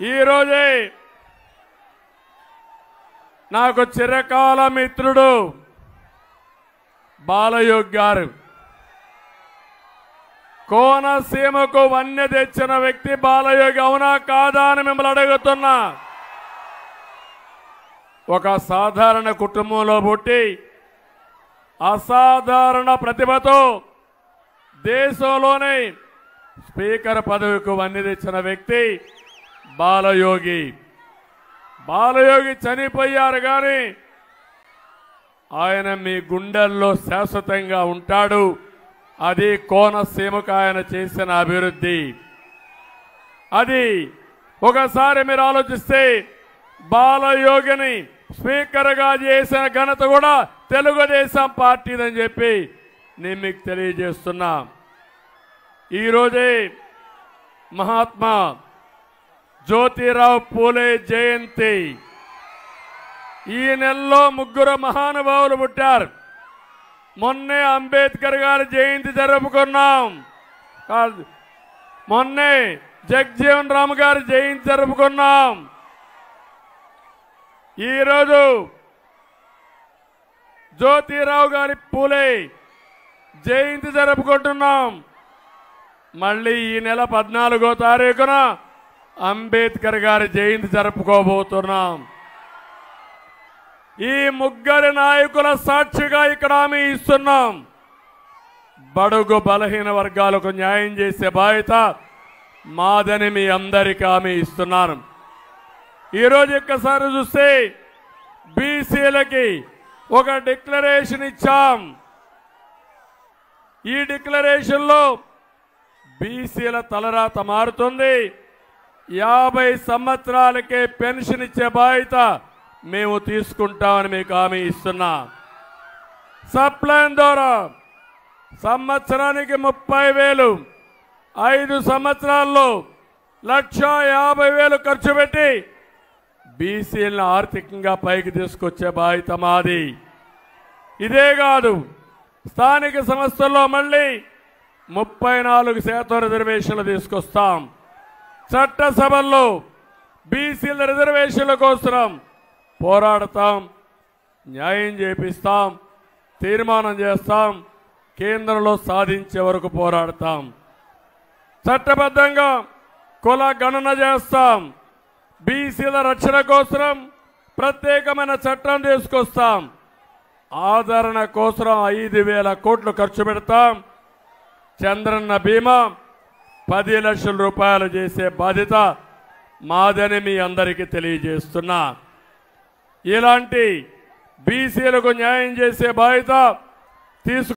ఈరోజే నాకు చిరకాల మిత్రుడు బాలయోగి గారు, కోనసీమకు వన్నె తెచ్చిన వ్యక్తి బాలయోగి, అవునా కాదా అని మిమ్మల్ని అడుగుతున్నా. ఒక సాధారణ కుటుంబంలో పుట్టి అసాధారణ ప్రతిభతో దేశంలోనే స్పీకర్ పదవికి వన్నె తెచ్చిన వ్యక్తి బాలయోగి. బాలయోగి చనిపోయారు కానీ ఆయన మీ గుండెల్లో శాశ్వతంగా ఉంటాడు. అది కోనసీమకు ఆయన చేసిన అభివృద్ధి. అది ఒకసారి మీరు ఆలోచిస్తే బాలయోగిని స్పీకర్గా చేసిన ఘనత కూడా తెలుగుదేశం పార్టీదని చెప్పి నేను మీకు తెలియజేస్తున్నా. ఈరోజే మహాత్మా జ్యోతిరావు పూలే జయంతి. ఈ నెలలో 3 మహానుభావులు పుట్టారు. మొన్నే అంబేద్కర్ గారి జయంతి జరుపుకున్నాం. మొన్నే జగజ్జీవన్ రామ్ గారి జయంతి జరుపుకున్నాం. ఈరోజు జ్యోతిరావు గారి పూలే జయంతి జరుపుకుంటున్నాం. మళ్ళీ ఈ నెల 14వ తారీఖున అంబేద్కర్ గారి జయంతి జరుపుకోబోతున్నాం. ఈ 3 నాయకుల సాక్షిగా ఇక్కడ హామీ ఇస్తున్నాం. బడుగు బలహీన వర్గాలకు న్యాయం చేసే బాధ్యత మాదని మీ అందరికీ హామీ ఇస్తున్నాను. ఈరోజు ఒక్కసారి చూస్తే బీసీలకి ఒక డిక్లరేషన్ ఇచ్చాం. ఈ డిక్లరేషన్లో బీసీల తలరాత మారుతుంది. 50 సంవత్సరాలకే పెన్షన్ ఇచ్చే బాధ్యత మేము తీసుకుంటామని మీకు హామీ ఇస్తున్నా. సప్లైన్ ద్వారా సంవత్సరానికి 30,000, 5 సంవత్సరాల్లో 1,50,000 ఖర్చు పెట్టి బీసీలను ఆర్థికంగా పైకి తీసుకొచ్చే బాధ్యత మాది. ఇదే కాదు, స్థానిక సంస్థల్లో మళ్ళీ 34% రిజర్వేషన్లు తీసుకొస్తాం. చట్టసభల్లో బీసీల రిజర్వేషన్ల కోసం పోరాడతాం, న్యాయం చేపిస్తాం, తీర్మానం చేస్తాం, కేంద్రంలో సాధించే వరకు పోరాడతాం. చట్టబద్ధంగా కుల గణన చేస్తాం. బీసీల రక్షణ కోసం ప్రత్యేకమైన చట్టం తీసుకొస్తాం. ఆదరణ కోసం 5,000 కోట్లు ఖర్చు పెడతాం. చంద్రన్న బీమా 10 లక్షల రూపాయలు చేసే బాధ్యత మాదని మీ అందరికీ తెలియజేస్తున్నా. ఇలాంటి బీసీలకు న్యాయం చేసే బాధ్యత